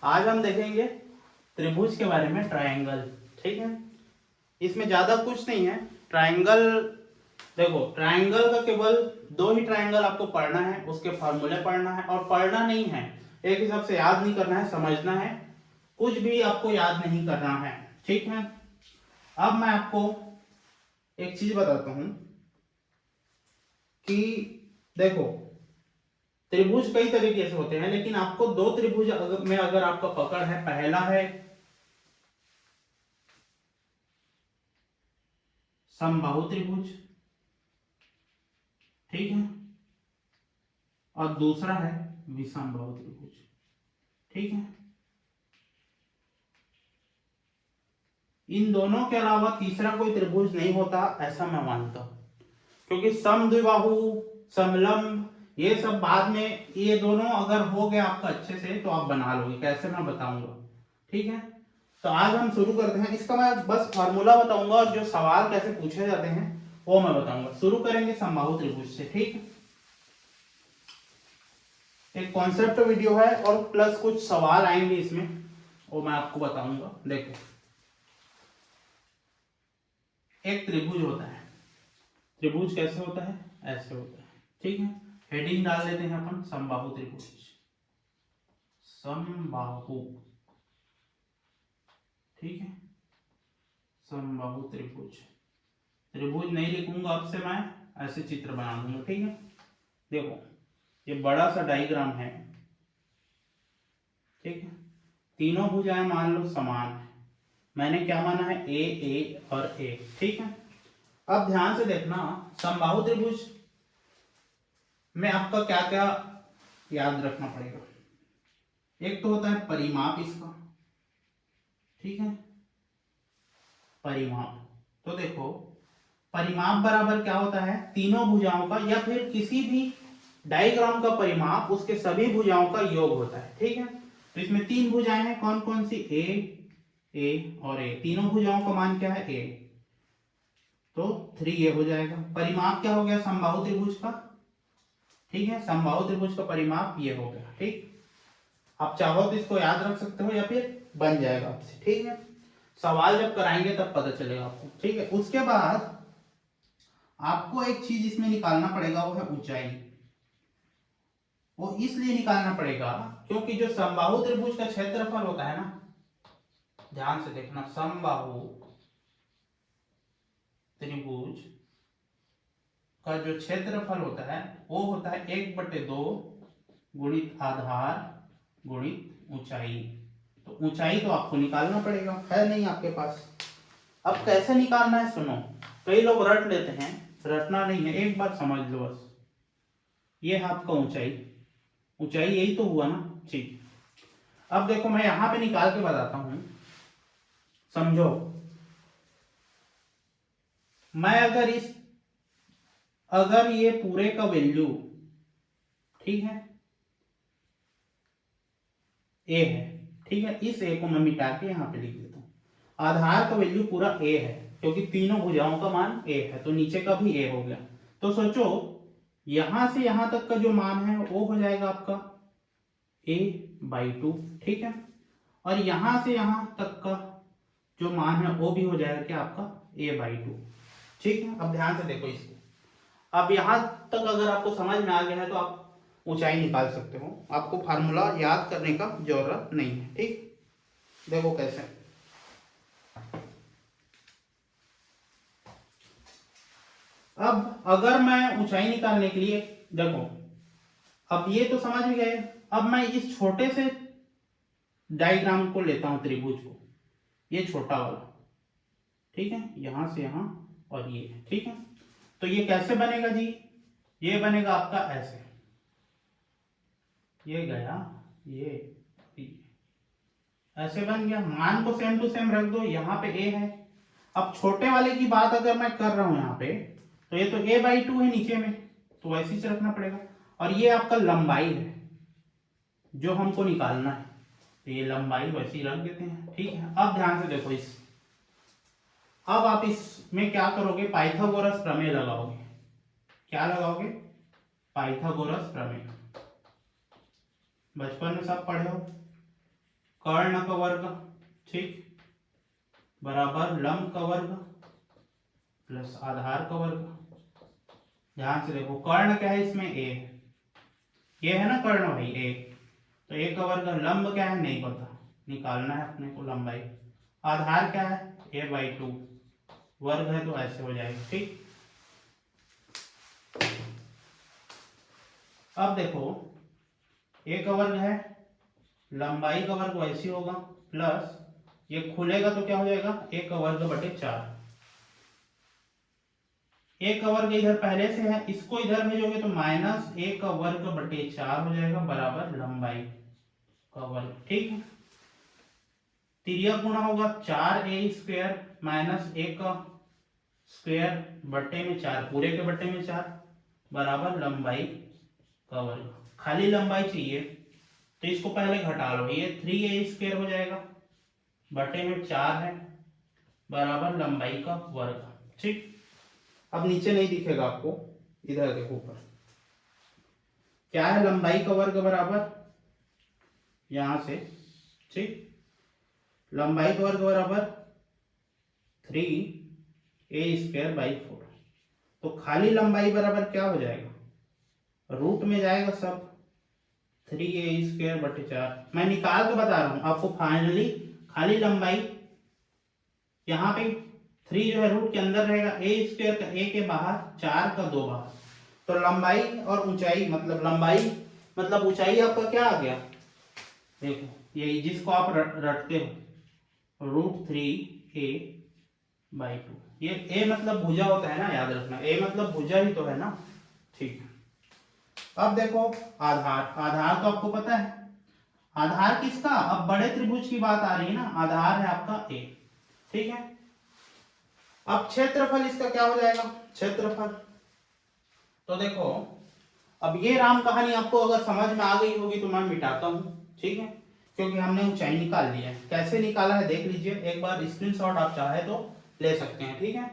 आज हम देखेंगे त्रिभुज के बारे में, ट्रायंगल। ठीक है, इसमें ज्यादा कुछ नहीं है। ट्रायंगल, देखो ट्रायंगल का केवल दो ही ट्रायंगल आपको पढ़ना है, उसके फॉर्मूले पढ़ना है, और पढ़ना नहीं है एक हिसाब से याद नहीं करना है, समझना है। कुछ भी आपको याद नहीं करना है, ठीक है। अब मैं आपको एक चीज बताता हूं कि देखो त्रिभुज कई तरीके से होते हैं, लेकिन आपको दो त्रिभुज में अगर आपका पकड़ है, पहला है समबाहु त्रिभुज, ठीक है, और दूसरा है विषमबाहु त्रिभुज, ठीक है। इन दोनों के अलावा तीसरा कोई त्रिभुज नहीं होता, ऐसा मैं मानता हूं, क्योंकि समद्विबाहु, समलंब, ये सब बाद में, ये दोनों अगर हो गया आपका अच्छे से तो आप बना लोगे, कैसे मैं बताऊंगा, ठीक है। तो आज हम शुरू करते हैं। इसका मैं बस फार्मूला बताऊंगा और जो सवाल कैसे पूछे जाते हैं वो मैं बताऊंगा। शुरू करेंगे समबाहु त्रिभुज से, ठीक। एक कॉन्सेप्ट वीडियो है और प्लस कुछ सवाल आएंगे इसमें, वो मैं आपको बताऊंगा। देखो, एक त्रिभुज होता है, त्रिभुज कैसे होता है, ऐसे होता है, ठीक है। हेडिंग डाल देते हैं अपन समबाहु त्रिभुज, समबाहु, ठीक है, समबाहु त्रिभुज। त्रिभुज नहीं लिखूंगा अब से, मैं ऐसे चित्र बना दूंगा, ठीक है। देखो ये बड़ा सा डायग्राम है, ठीक है। तीनों भुजाएं मान लो समान है, मैंने क्या माना है, ए और ए, ठीक है। अब ध्यान से देखना, समबाहु त्रिभुज में आपका क्या क्या याद रखना पड़ेगा। एक तो होता है परिमाप इसका, ठीक है, परिमाप। तो देखो परिमाप बराबर क्या होता है, तीनों भुजाओं का या फिर किसी भी डायग्राम का परिमाप उसके सभी भुजाओं का योग होता है, ठीक है। तो इसमें तीन भुजाएं हैं, कौन कौन सी, ए और ए, तीनों भुजाओं का मान क्या है, ए, तो 3a हो जाएगा। परिमाप क्या हो गया समबाहु त्रिभुज का, ठीक है, समबाहु त्रिभुज का परिमाप ये हो गया, ठीक। आप चाहो तो इसको याद रख सकते हो या फिर बन जाएगा आपसे, ठीक है। सवाल जब कराएंगे तब पता चलेगा आपको, ठीक है। उसके बाद आपको एक चीज इसमें निकालना पड़ेगा, वो है ऊंचाई। वो इसलिए निकालना पड़ेगा क्योंकि जो समबाहु त्रिभुज का क्षेत्रफल होता है ना, ध्यान से देखना, समबाहु त्रिभुज का जो क्षेत्रफल होता है वो होता है 1/2 गुणित आधार गुणित ऊंचाई। तो ऊंचाई तो आपको निकालना पड़ेगा, है नहीं आपके पास। अब कैसे निकालना है सुनो, कई लोग रट लेते हैं, रटना नहीं है, एक बात समझ लो बस। ये है आपका ऊंचाई, ऊंचाई यही तो हुआ ना, ठीक। अब देखो मैं यहां पे निकाल के बताता हूं, समझो। मैं अगर ये पूरे का वैल्यू, ठीक है, ए है, ठीक है, इस ए को मैं मिटा के यहां पे लिख देता हूं। आधार का वैल्यू पूरा ए है क्योंकि तीनों भुजाओं का मान ए है, तो नीचे का भी ए हो गया। तो सोचो यहां से यहां तक का जो मान है वो हो जाएगा आपका a/2, ठीक है। और यहां से यहां तक का जो मान है वो भी हो जाएगा क्या आपका a/2, ठीक है। अब ध्यान से देखो इसको, अब यहां तक अगर आपको समझ में आ गया है तो आप ऊंचाई निकाल सकते हो, आपको फार्मूला याद करने का जरूरत नहीं है, ठीक। देखो कैसे, अब अगर मैं ऊंचाई निकालने के लिए, देखो अब ये तो समझ में गए। अब मैं इस छोटे से डायग्राम को लेता हूं, त्रिभुज को, ये छोटा वाला, ठीक है, यहां से यहां और ये, ठीक है। तो ये कैसे बनेगा जी, ये बनेगा आपका ऐसे, ये गया, ये ऐसे बन गया। मान को सेम टू सेम रख दो, यहाँ पे ए है। अब छोटे वाले की बात अगर मैं कर रहा हूं यहाँ पे, तो ये तो a/2 है नीचे में, तो वैसे ही रखना पड़ेगा। और ये आपका लंबाई है जो हमको निकालना है, तो ये लंबाई वैसे ही रख देते हैं, ठीक है। अब ध्यान से देखो अब आप इसमें क्या करोगे, पाइथागोरस प्रमेय लगाओगे। क्या लगाओगे, पाइथागोरस प्रमेय। बचपन में सब पढ़े हो, कर्ण का वर्ग, ठीक, बराबर लंब का वर्ग प्लस आधार का वर्ग। ध्यान से देखो, कर्ण क्या है इसमें, ए, ये है ना कर्ण भाई ए, तो ए का वर्ग, लंब क्या है नहीं पता, निकालना है अपने को लंबाई, आधार क्या है a/2, वर्ग है तो ऐसे हो जाएगा, ठीक। अब देखो ए का वर्ग है, लंबाई का वर्ग वैसे होगा, प्लस ये खुलेगा तो क्या हो जाएगा, ए का वर्ग बटे 4। ए का वर्ग इधर पहले से है, इसको इधर भेजोगे तो माइनस ए का वर्ग बटे 4 हो जाएगा, बराबर लंबाई का वर्ग, ठीक है। तिर्यक गुणा होगा 4a² माइनस ए का स्क्वायर बटे में 4, पूरे के बटे में 4, बराबर लंबाई का वर्ग। खाली लंबाई चाहिए तो इसको पहले घटा लो, ये 3a² हो जाएगा, बटे में 4 है, बराबर लंबाई का वर्ग, ठीक। अब नीचे नहीं दिखेगा आपको, इधर देखो ऊपर क्या है, लंबाई का वर्ग बराबर यहां से, ठीक, लंबाई का वर्ग बराबर 3a²/4। तो खाली लंबाई बराबर क्या हो जाएगा, रूट में जाएगा सब, 3a²/4। मैं निकाल के बता रहा हूं आपको, फाइनली खाली लंबाई यहाँ पे 3 जो है रूट के अंदर रहेगा, a² का a के बाहर, 4 का 2 बाहर, तो लंबाई और ऊंचाई मतलब लंबाई मतलब ऊंचाई आपका क्या आ गया, देखो यही जिसको आप रटते हो, √3a/2। ये a मतलब भुजा होता है ना, याद रखना, a मतलब भुजा ही तो है ना, ठीक है। अब देखो आधार, आधार तो आपको पता है, आधार किसका, अब बड़े त्रिभुज की बात आ रही है ना, आधार है आपका a, ठीक है। अब क्षेत्रफल इसका क्या हो जाएगा, क्षेत्रफल, तो देखो अब ये राम कहानी आपको अगर समझ में आ गई होगी तो मैं मिटाता हूं, ठीक है, क्योंकि हमने ऊंचाई निकाल लिया है। कैसे निकाला है देख लीजिए एक बार, स्क्रीनशॉट आप चाहे तो ले सकते हैं, ठीक है।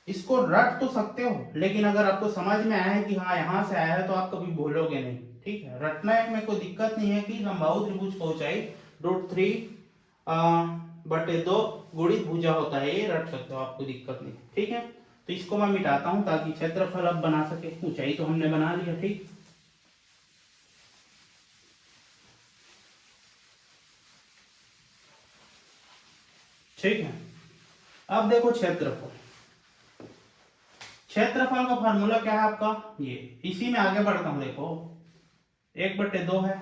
इसको रट तो सकते हो, लेकिन अगर आपको समझ में आया है कि हाँ यहां से आया है तो आप कभी भूलोगे नहीं, ठीक है। रटने में कोई दिक्कत नहीं है कि लंबाऊ त्रिभुज का ऊंचाई √3/2 गुणित भुजा होता है, ये रट सकते हो, आपको दिक्कत नहीं, ठीक है। तो इसको मैं मिटाता हूं ताकि क्षेत्रफल अब बना सके, ऊंचाई तो हमने बना लिया, ठीक। ठीक है, अब देखो क्षेत्रफल, क्षेत्रफल का फार्मूला क्या है आपका, ये इसी में आगे बढ़ता हूं, देखो 1/2 है,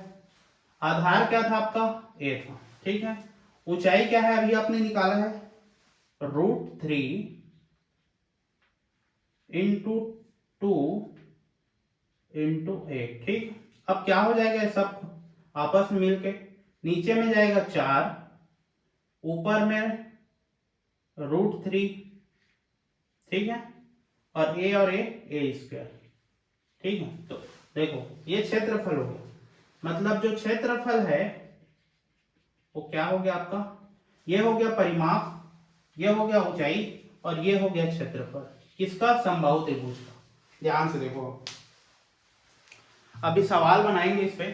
आधार क्या था आपका, a था, ठीक है। ऊंचाई क्या है अभी आपने निकाला है, √3 × 2 × a, ठीक। अब क्या हो जाएगा ये सब आपस में मिलके, नीचे में जाएगा 4, ऊपर में √3, ठीक है, और a², ठीक है। तो देखो ये क्षेत्रफल हो गया, मतलब जो क्षेत्रफल है वो क्या हो गया आपका, ये हो गया परिमाप, ये हो गया ऊंचाई, और ये हो गया क्षेत्रफल, किसका, समबाहु त्रिभुज का। ध्यान से देखो, अभी सवाल बनाएंगे इस पे,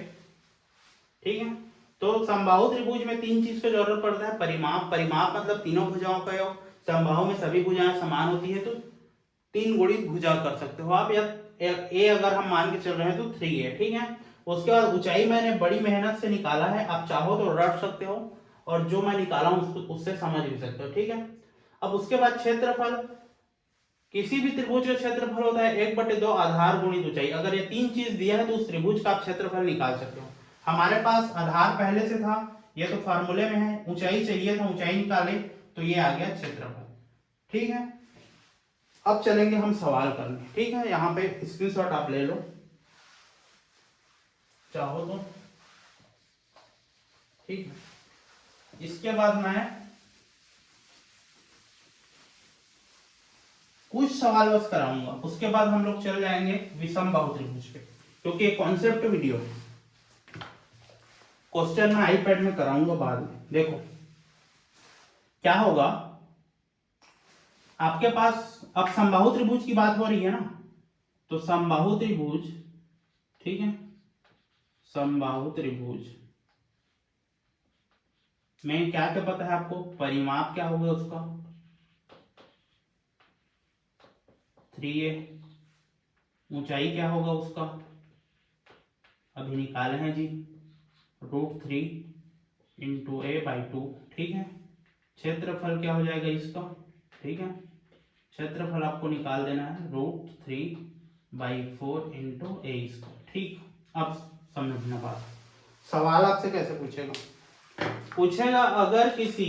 ठीक है। तो समबाहु त्रिभुज में 3 चीज की जरूरत पड़ता है, परिमाप, परिमाप मतलब तीनों भुजाओं का योग, समबाहु में सभी भुजाएं समान होती है तो 3 गुणित भुजा कर सकते हो आप, या ए अगर हम मान के चल रहे हैं तो 3 है, ठीक है। उसके बाद ऊंचाई मैंने बड़ी मेहनत से निकाला है, आप चाहो तो रट सकते हो, और जो मैं निकाला हूं उससे समझ भी सकते हो, ठीक है। अब उसके बाद क्षेत्रफल, किसी भी त्रिभुज का क्षेत्रफल होता है 1/2 आधार गुणित ऊंचाई। अगर ये 3 चीज दिया है तो उस त्रिभुज का आप क्षेत्रफल निकाल सकते हो। हमारे पास आधार पहले से था, ये तो फार्मूले में है, ऊंचाई चाहिए था, ऊंचाई निकाले तो ये आ गया क्षेत्रफल, ठीक है। अब चलेंगे हम सवाल करने, ठीक है। यहाँ पे स्क्रीनशॉट आप ले लो चाहो तो, ठीक है। इसके बाद मैं कुछ सवाल बस कराऊंगा, उसके बाद हम लोग चल जाएंगे विषम बाहु त्रिभुज पे, क्योंकि एक कॉन्सेप्ट वीडियो है, क्वेश्चन मैं आईपैड में कराऊंगा बाद में। देखो क्या होगा, आपके पास अब समबाहु त्रिभुज की बात हो रही है ना, तो समबाहु त्रिभुज, ठीक है, समबाहु त्रिभुज में क्या क्या पता है आपको, परिमाप क्या होगा उसका 3a, ऊंचाई क्या होगा उसका अभी निकाले हैं जी √3 इंटू a/2, ठीक है। क्षेत्रफल क्या हो जाएगा इसका, ठीक है, क्षेत्रफल आपको निकाल देना है √3/4 इंटू a², ठीक। अब समझना बात, सवाल आपसे कैसे पूछेगा अगर किसी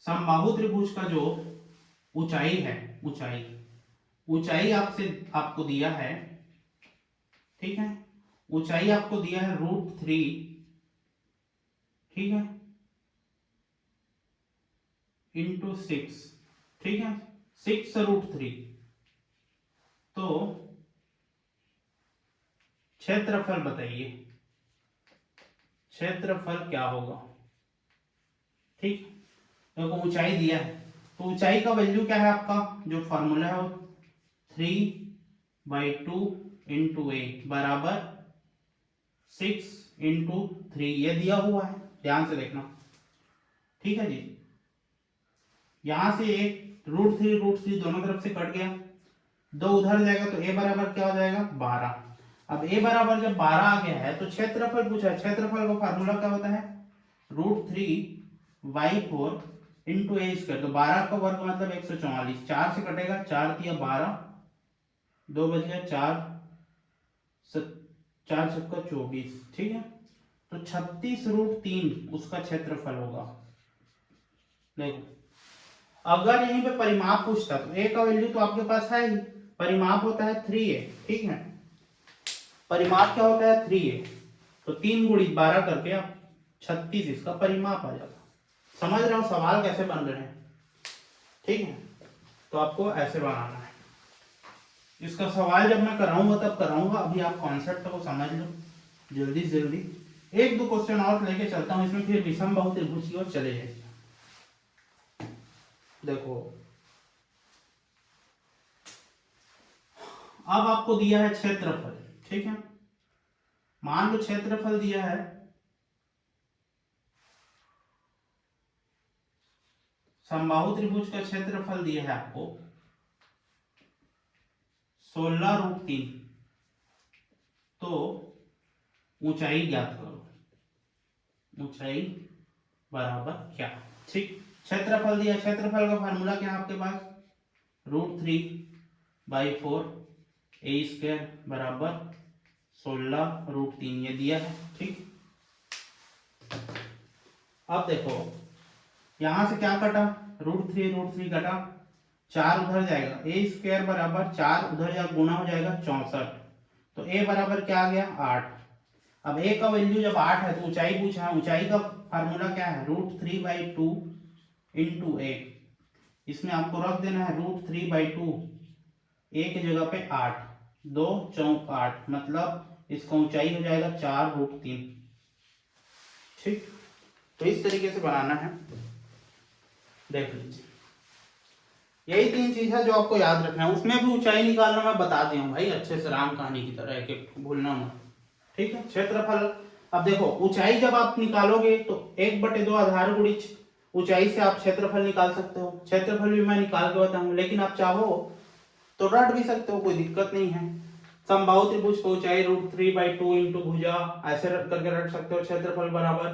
समबाहु त्रिभुज का जो ऊंचाई है, ऊंचाई आपको दिया है, ठीक है, ऊंचाई आपको दिया है √3, ठीक है, इंटू 6, ठीक है, 6√3, तो क्षेत्रफल बताइए, क्षेत्रफल क्या होगा, ठीक। देखो ऊंचाई दिया है, तो ऊंचाई का वैल्यू क्या है आपका, जो फॉर्मूला है वो 3/2 इंटू a बराबर 6 इंटू 3, ये दिया हुआ है, ध्यान से देखना, ठीक है जी। यहां से एक √3 दोनों तरफ से कट गया, 2 उधर जाएगा तो a बराबर क्या हो जाएगा 12। अब a बराबर जब 12 आ गया है तो क्षेत्रफल पूछा है, क्षेत्रफल का फार्मूला क्या होता है √3/4 इंटू a², तो 12 का वर्ग मतलब 144, 4 से कटेगा, 4 दिया 12, 2 बच गया 4, 4 छक्का 24, ठीक है, तो 36√3 उसका क्षेत्रफल होगा। देखो अगर यहीं पे परिमाप पूछता तो a का वैल्यू तो आपके पास है ही, परिमाप होता है 3a, ठीक है, परिमाप क्या होता है 3a, तो 3 गुणित 12 करके आप 36 इसका परिमाप आ जाता। समझ रहे हो सवाल कैसे बन रहे हैं, ठीक है, तो आपको ऐसे बनाना है। इसका सवाल जब मैं कराऊंगा तब कराऊंगा, अभी आप कॉन्सेप्ट को समझ लो जल्दी से जल्दी। एक दो क्वेश्चन और लेके चलता हूं इसमें, फिर विषम बहु त्रिभुज की ओर चले जाइए। देखो अब आपको दिया है क्षेत्रफल, ठीक है, मान लो क्षेत्रफल दिया है समबाहु त्रिभुज का क्षेत्रफल दिया है आपको 16√3, तो ऊंचाई ज्ञात करो, ऊंचाई बराबर क्या, ठीक। क्षेत्रफल दिया, क्षेत्रफल का फार्मूला क्या है आपके पास √3/4 a² बराबर 16√3, ये दिया है, ठीक। अब देखो यहां से क्या कटा, √3 कटा, 4 उधर जाएगा, a² बराबर 4 उधर जा गुना हो जाएगा 64, तो a बराबर क्या आ गया 8। अब a का वैल्यू जब 8 है तो ऊंचाई पूछा है, ऊंचाई का फार्मूला क्या है √3/2 इंटू a, इसमें आपको रख देना है √3/2, a की जगह पे 8, 2 चौक 8, मतलब इसका ऊंचाई हो जाएगा 4√3, ठीक। तो इस तरीके से बनाना है, देख लीजिए। यही 3 चीज है जो आपको याद रखना है, उसमें भी ऊंचाई निकालना मैं बता दिया हूं भाई अच्छे से, राम कहानी की तरह, एक भूलना मत, ठीक है। क्षेत्रफल, अब देखो ऊंचाई जब आप निकालोगे तो 1/2 आधार गुणित ऊंचाई से आप क्षेत्रफल निकाल सकते हो, क्षेत्रफल भी मैं निकाल के बताऊंगा, लेकिन आप चाहो तो रट भी सकते हो, कोई दिक्कत नहीं है। समबाहु त्रिभुज की ऊंचाई √3/2 इंटू भुजा, ऐसे रट करके रट सकते हो, क्षेत्रफल बराबर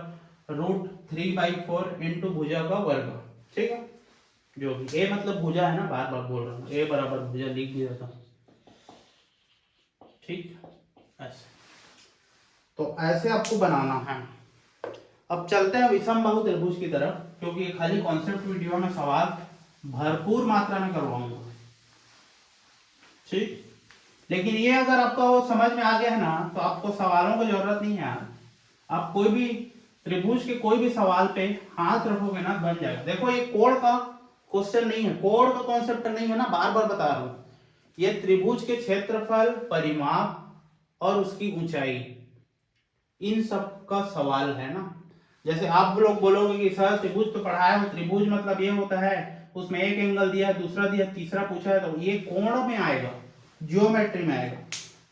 √3/4 इंटू भुजा का वर्ग, ठीक है, जो भी a मतलब भुजा है ना, बार बार बोल रहा हूँ, a बराबर भुजा लिख भी देता हूँ, ठीक, ऐसे। तो ऐसे आपको बनाना है। अब चलते हैं विषम बाहु त्रिभुज की तरफ, क्योंकि खाली कॉन्सेप्ट वीडियो में सवाल भरपूर मात्रा में करवाऊंगा, ठीक। लेकिन ये अगर आपको समझ में आ गया है ना, तो आपको सवालों की जरूरत नहीं है, आप कोई भी त्रिभुज के कोई भी सवाल पे हाथ रखोगे ना बन जाएगा। देखो ये कोण का क्वेश्चन नहीं है, कोण का कॉन्सेप्ट नहीं है ना, बार बार बता रहा हूं, ये त्रिभुज के क्षेत्रफल, परिमाप और उसकी ऊंचाई, इन सब का सवाल है ना। जैसे आप लोग बोलोगे कि सर त्रिभुज तो पढ़ाया हो, त्रिभुज मतलब ये होता है उसमें एक एंगल दिया है, दूसरा दिया, तीसरा पूछा है, तो ये कोण में आएगा, जियोमेट्री में आएगा।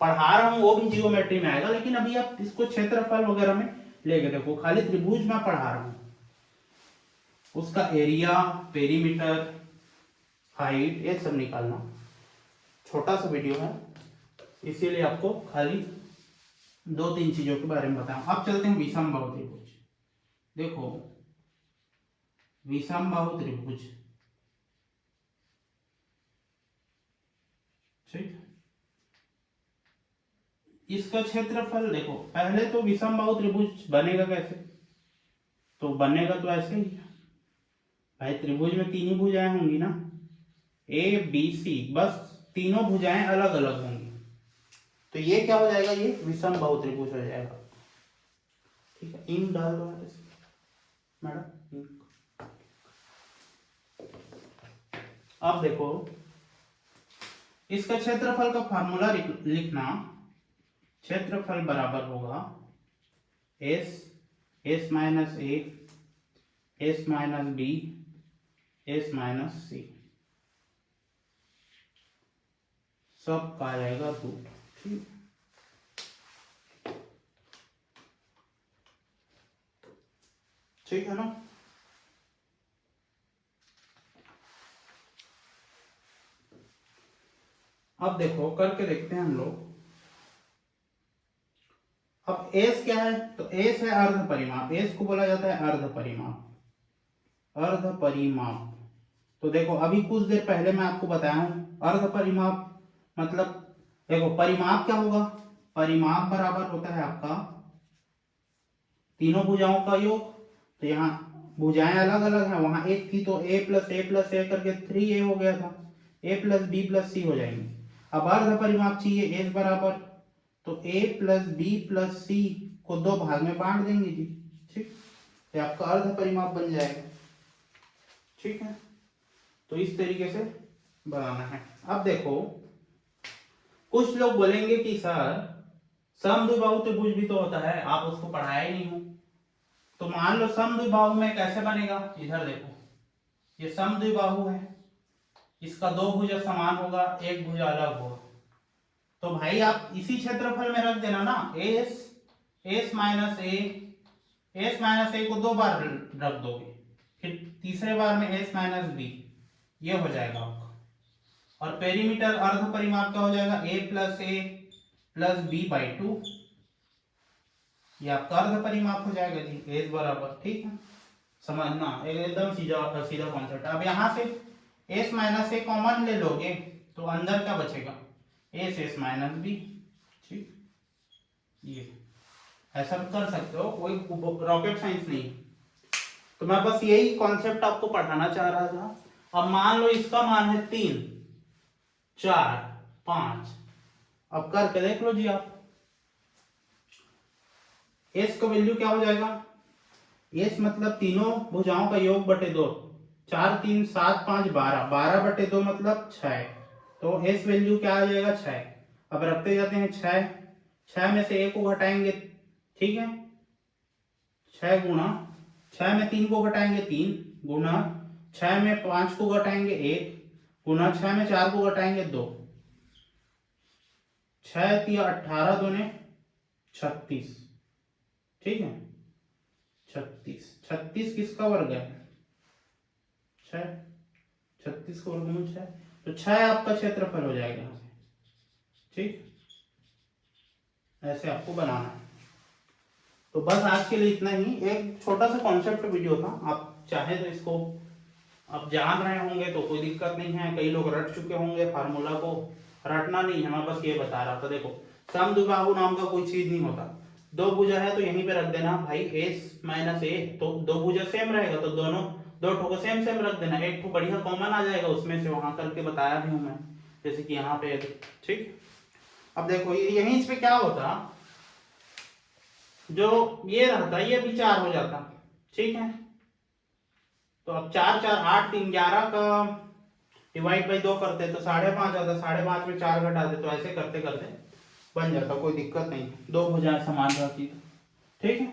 पढ़ा रहा हूँ वो भी जियोमेट्री में आएगा, लेकिन अभी आप इसको क्षेत्रफल वगैरह में लेके देखो, खाली त्रिभुज में पढ़ा रहा हूँ, उसका एरिया, पेरीमीटर, हाइट, ये सब निकालना। छोटा सा वीडियो है, इसीलिए आपको खाली 2-3 चीजों के बारे में बताऊं। अब चलते हैं विषमबाहु त्रिभुज। देखो विषमबाहु त्रिभुज, ठीक, इसका क्षेत्रफल देखो। पहले तो विषमबाहु त्रिभुज बनेगा कैसे, तो बनेगा तो ऐसे ही भाई, त्रिभुज में 3 ही भुजाएं होंगी ना, ए बी सी, बस तीनों भुजाएं अलग अलग होंगी, तो ये क्या हो जाएगा, ये विषमबाहु त्रिभुज हो जाएगा। ठीक है, इंक डाल दो मैडम, इंक। अब देखो इसका क्षेत्रफल का फार्मूला लिखना, क्षेत्रफल बराबर होगा S minus A, S minus B, S minus C, सब का आ जाएगा रूट। ठीक, ठीक है ना। अब देखो करके देखते हैं हम लोग। अब एस क्या है, तो एस है अर्ध परिमाप, एस को बोला जाता है अर्ध परिमाप, अर्ध परिमाप। तो देखो अभी कुछ देर पहले मैं आपको बताया हूं अर्ध परिमाप मतलब, देखो परिमाप क्या होगा, परिमाप बराबर होता है आपका तीनों भुजाओं का योग। तो यहाँ भुजाएं अलग अलग हैं, वहां एक थी तो a प्लस ए करके 3a हो गया था, a प्लस बी प्लस सी हो जाएंगे। अब अर्ध परिमाप चाहिए s बराबर, तो a प्लस बी प्लस सी को 2 भाग में बांट देंगे जी। ठीक, तो आपका अर्ध परिमाप बन जाएगा। ठीक है, तो इस तरीके से बनाना है। अब देखो कुछ लोग बोलेंगे कि सर समद्विबाहु त्रिभुज भी तो होता है, आप उसको पढ़ाया ही नहीं हो। तो मान लो समद्विबाहु में कैसे बनेगा, इधर देखो ये समद्विबाहु है, इसका 2 भुजा समान होगा, एक भुजा अलग होगा। तो भाई आप इसी क्षेत्रफल में रख देना ना, एस माइनस ए को 2 बार रख दोगे, फिर तीसरे बार में एस माइनस बी, ये हो जाएगा आपका। और पेरीमीटर अर्ध परिमाप का हो जाएगा ए प्लस बी बाई 2, ये आपका अर्ध परिमाप हो जाएगा जी, एस बराबर। ठीक है, समझना एकदम सीधा सीधा कॉन्सेप्ट। अब यहाँ से एस माइनस ए कॉमन ले लोगे तो अंदर क्या बचेगा, एस माइनस बी। ठीक, ये ऐसा कर सकते हो, कोई रॉकेट साइंस नहीं। तो मैं बस यही कॉन्सेप्ट आपको पढ़ाना चाह रहा था। अब मान लो इसका मान है 3, 4, 5, अब करके देख लो जी आप, एस का वैल्यू क्या हो जाएगा, एस मतलब तीनों भुजाओं का योग बटे 2, 4 3 7 5 12, 12 बटे 2 मतलब 6, तो एस वैल्यू क्या आ जाएगा 6। अब रखते जाते हैं 6 में से 1 को घटाएंगे, ठीक है, 6 गुणा 6 में 3 को घटाएंगे 3, गुणा 6 में 5 को घटाएंगे 1, गुणा 6 में 4 को घटाएंगे 2, 6 3 18 दूने 36। ठीक है, 36 किसका वर्ग है, 6, 36 का वर्गमूल 6, तो 6 आपका क्षेत्रफल हो जाएगा। ठीक, ऐसे आपको बनाना है। तो बस आज के लिए इतना ही, एक छोटा सा कॉन्सेप्ट वीडियो था। आप चाहे तो इसको आप जान रहे होंगे तो कोई दिक्कत नहीं है, कई लोग रट चुके होंगे फार्मूला को, रटना नहीं है, मैं बस ये बता रहा था। देखो समद्विबाहु नाम का कोई चीज नहीं होता, 2 भुजा है तो यहीं पे रख देना भाई एस माइनस ए, तो 2 भुजा सेम रहेगा तो दोनों 2 ठो को सेम सेम रख देना, एक ठो बढ़िया कॉमन आ जाएगा उसमें से, वहां करके बताया भी हूं मैं, जैसे कि यहाँ पे। ठीक, अब देखो यहीं पे क्या होता, जो ये रहता ये भी 4 हो जाता। ठीक है, तो अब 4 4 8 3 11 का डिवाइड बाई 2 करते तो 5.5 आता, 5.5 में 4 घटाते, तो ऐसे करते करते बन जाता, कोई दिक्कत नहीं, 2 भुजाएं समान रहती तो। ठीक है,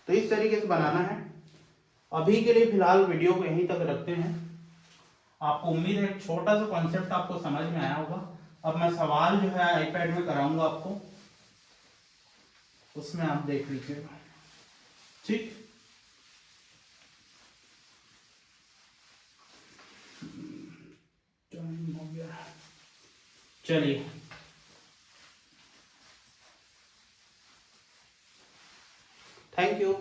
तो इस तरीके से बनाना है। अभी के लिए फिलहाल वीडियो को यहीं तक रखते हैं। आपको उम्मीद है छोटा सा कॉन्सेप्ट आपको समझ में आया होगा। अब मैं सवाल जो है आईपैड में कराऊंगा आपको, उसमें आप देख लीजिएगा। ठीक, टाइम हो गया, चलिए। Thank you.